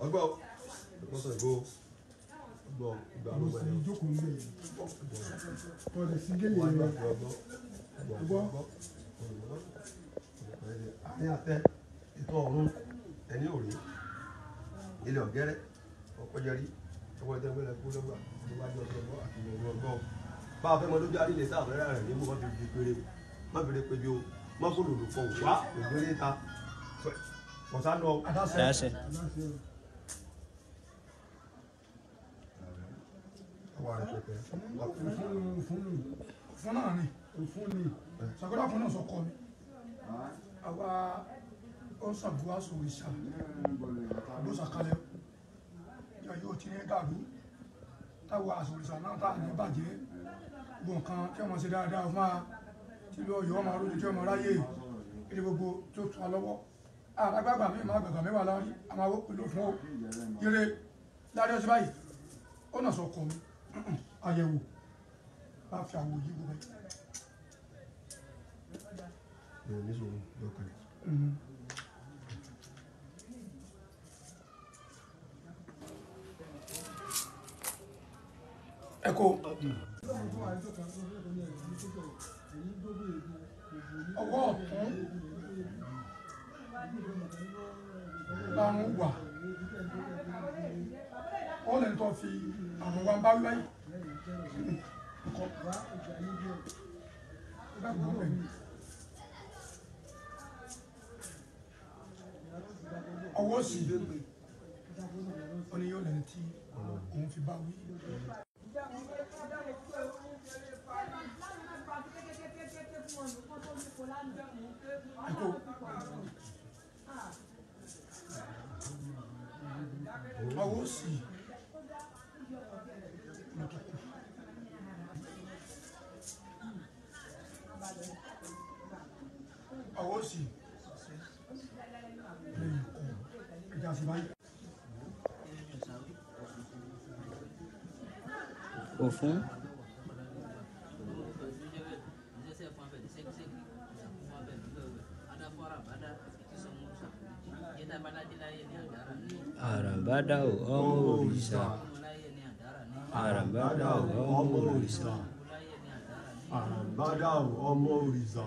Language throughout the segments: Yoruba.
ọgbọ́n ìkọ́sọ̀ ìbò ọgbọ́n ìgbà ló wọlé ìjókòó ń bẹ̀ ọ̀rẹ́ sí gélé rẹ̀ ọgbọ́n àárín àtẹ ìtọ́ ọ̀run ẹni òrí ilé ọ̀gẹ́rẹ́ ọ̀pọ̀jẹrí ọwọ́ ẹ̀dẹ́gbẹ́lẹ̀ kú lọ́gbà níwájú ọjọ́ ọgbọ́n àti ìwọ̀n ọgbọ́n bá a fẹ́ mọ lójú àrílẹ̀ sáà fẹ́rẹ́ rẹ̀ nímú wọn fi péré wọn fi pé bí o wọn kò lòlò fọ wá ògbéré ta ọ̀sán lọ. Adáṣe. fún náà ni òfún ni sàkódà fún náà sọkọ mi àwa ó sàgbó aṣọ òrìṣà ló sàkalẹ̀ yóò ti ní dàrú táwọn aṣọ òrìṣà náà tá à ní bàjẹ́ gbogbo nǹkan kí wọ́n ṣe dáadáa fún wa tí ló yọ ọmọ arúgbó tí ọmọ ráyè ilé gbogbo tó tún wa lọ́wọ́ àgbàgbà mi máa gbàgbà mẹ́wàá láwọn àwọn àwọn pẹ̀lú fún ọ yẹrẹ láàrin ọ̀sẹ̀ báyìí ó nà sọ kọ mi àyẹ̀wò bá fi àwọn òyìnbó bẹ́ẹ̀. ẹ kó ọwọ́ ọ̀tún lárùn wà ó lè tọ́ fi àwọn wa bá wáyé ọwọ́ sì ó ní yóò lẹ́ni tí òun fi bá wí. ọwọ́ sì ọwọ́ sì lẹ́yìn ọkọ̀ ẹja sí báyìí. Òfún. Àràbádà ọmọ òrìṣà. Àràbádà ọmọ òrìṣà. Àràbádà ọmọ òrìṣà.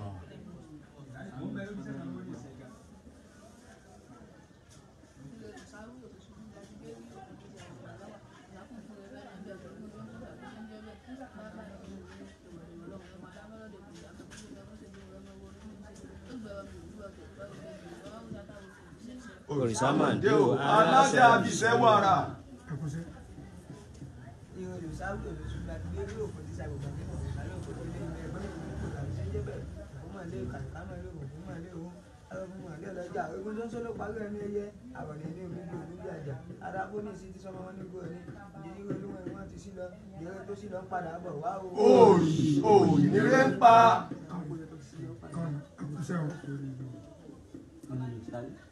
Òrìṣà máa dé o, aláṣẹ àbíṣẹ́ wàrà. Òòyì ní rẹ̀ ń pa.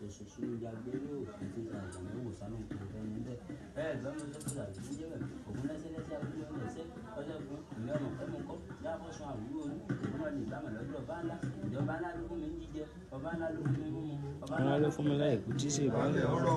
Òṣùṣù ìjàgbélé òfin ti ta ìgbàlẹ̀ ìwòsàn òkú ẹni bẹ́ẹ̀ bẹ́ẹ̀ lọ́nà dókítà yìí jẹ́ bẹ́ẹ̀ ògùn lẹ́sẹ̀lẹ́sẹ̀ àbúrò ẹ̀sẹ̀ ọjọ́ fún ìlú ọmọ ẹ̀mú kọ́ yàgò sún àwúrò ní ìgbìmọ̀ lè bá mọ̀lọ́dún ọba ńlá ìjọba ńlá ló fún mi ń jíjẹ ọba ńlá ló fún mi mímu ọba ńlá ló fún mi láì kú tí sì bá ń lọ.